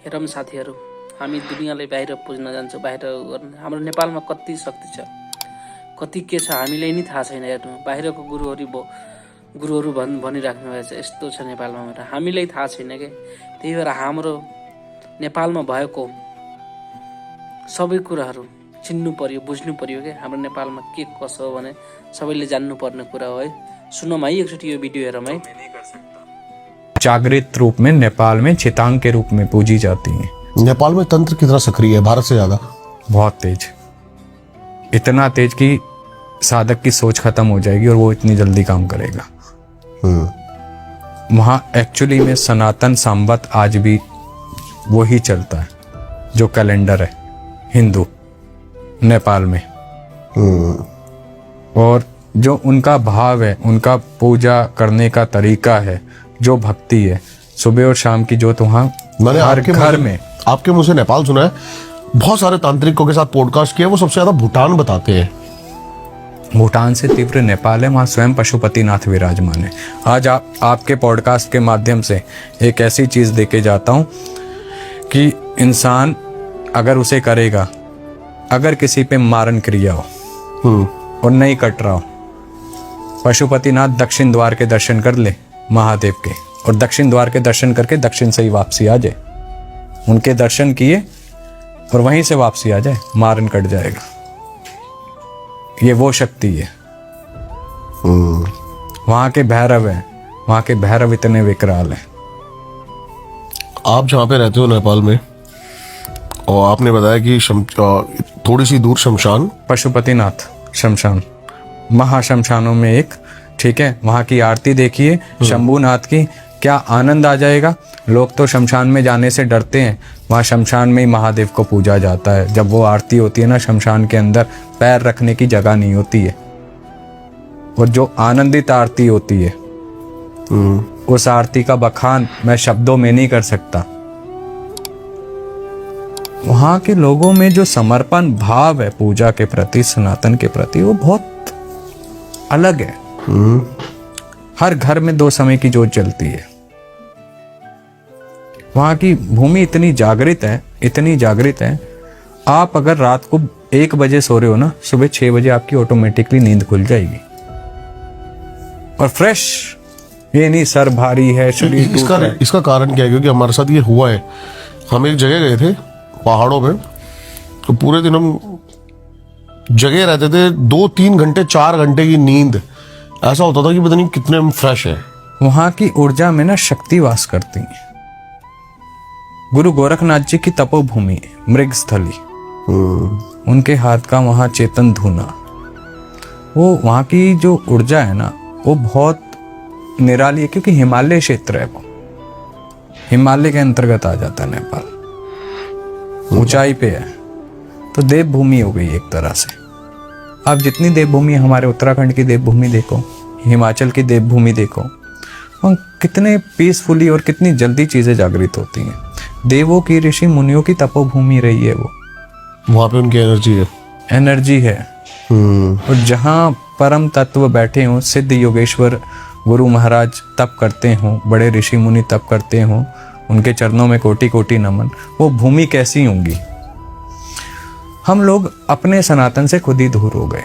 हेरौँ साथीहरू, हामी दुनियाँलाई बाहिर पुज्न जान्छौँ, बाहिर गर्ने। हाम्रो नेपालमा कति शक्ति छ, कति के छ हामीलाई नै थाहा छैन। हेर्नु, बाहिरको गुरुहरू भनिराख्नु भएको छ यस्तो छ नेपालमा भनेर, हामीलाई थाहा छैन के। त्यही भएर हाम्रो नेपालमा भएको सबै कुराहरू चिन्नु पर्यो, बुझ्नु पर्यो के। हाम्रो नेपालमा के कसो हो भने सबैले जान्नुपर्ने कुरा हो है। सुनौँ है, एकचोटि यो भिडियो हेरौँ है। जागृत रूप में नेपाल में चितांग के रूप में पूजी जाती हैं। नेपाल में तंत्र कितना सक्रिय है, भारत से ज्यादा? बहुत तेज, इतना तेज कि साधक की सोच खत्म हो जाएगी और वो इतनी जल्दी काम करेगा। वहाँ एक्चुअली में सनातन संवत आज भी वही चलता है जो कैलेंडर है हिंदू नेपाल में। और जो उनका भाव है, उनका पूजा करने का तरीका है, जो भक्ति है, सुबह और शाम की जोत वहाँ हर घर में। आपके मुंह से नेपाल सुना है, बहुत सारे तांत्रिकों के साथ पॉडकास्ट किया, वो सबसे ज्यादा भूटान बताते हैं। भूटान से तीव्र नेपाल है, वहाँ स्वयं पशुपतिनाथ विराजमान है। आज आपके पॉडकास्ट के माध्यम से एक ऐसी चीज देके जाता हूँ कि इंसान अगर उसे करेगा, अगर किसी पे मारन क्रिया हो और नहीं कट रहा हो, पशुपतिनाथ दक्षिण द्वार के दर्शन कर ले महादेव के, और दक्षिण द्वार के दर्शन करके दक्षिण से ही वापसी आ जाए। उनके दर्शन किए और वहीं से वापसी आ जाए, मारन कट जाएगा। ये वो शक्ति है। वहां के भैरव है, वहां के भैरव इतने विकराल हैं। आप जहाँ पे रहते हो नेपाल में, और आपने बताया कि थोड़ी सी दूर शमशान, पशुपतिनाथ शमशान, महाशमशानों में एक, ठीक है। वहां की आरती देखिए शंभूनाथ की, क्या आनंद आ जाएगा। लोग तो शमशान में जाने से डरते हैं, वहाँ शमशान में ही महादेव को पूजा जाता है। जब वो आरती होती है ना, शमशान के अंदर पैर रखने की जगह नहीं होती है, और जो आनंदित आरती होती है, उस आरती का बखान मैं शब्दों में नहीं कर सकता। वहाँ के लोगों में जो समर्पण भाव है पूजा के प्रति, सनातन के प्रति, वो बहुत अलग है। हर घर में 2 समय की जोत जलती है। वहां की भूमि इतनी जागृत है, इतनी जागृत है। आप अगर रात को 1 बजे सो रहे हो ना, सुबह 6 बजे आपकी ऑटोमेटिकली नींद खुल जाएगी और फ्रेश। ये नहीं सर भारी है, शरीर इसका कारण क्या है? क्योंकि हमारे साथ ये हुआ है। हम एक जगह गए थे पहाड़ों में, तो पूरे दिन हम जगह रहते थे, 2-3 घंटे 4 घंटे की नींद। ऐसा होता था कि पता नहीं कितने हम फ्रेश है। वहां की ऊर्जा में ना शक्ति वास करती है। गुरु गोरखनाथ जी की तपोभूमि मृगस्थली, उनके हाथ का वहां चेतन धुना, वो वहां की जो ऊर्जा है ना, वो बहुत निराली है। क्योंकि हिमालय क्षेत्र है, वो हिमालय के अंतर्गत आ जाता है नेपाल, ऊंचाई पे है। तो देवभूमि हो गई एक तरह से। आप जितनी देवभूमि, हमारे उत्तराखंड की देवभूमि देखो, हिमाचल की देवभूमि देखो, और कितने पीसफुली और कितनी जल्दी चीजें जागृत होती हैं। देवों की, ऋषि मुनियों की तपोभूमि रही है वो। वहां पे उनकी एनर्जी है। और जहाँ परम तत्व बैठे हों, सिद्ध योगेश्वर गुरु महाराज तप करते हों, बड़े ऋषि मुनि तप करते हों, उनके चरणों में कोटि कोटि नमन। वो भूमि कैसी होंगी। हम लोग अपने सनातन से खुद ही दूर हो गए।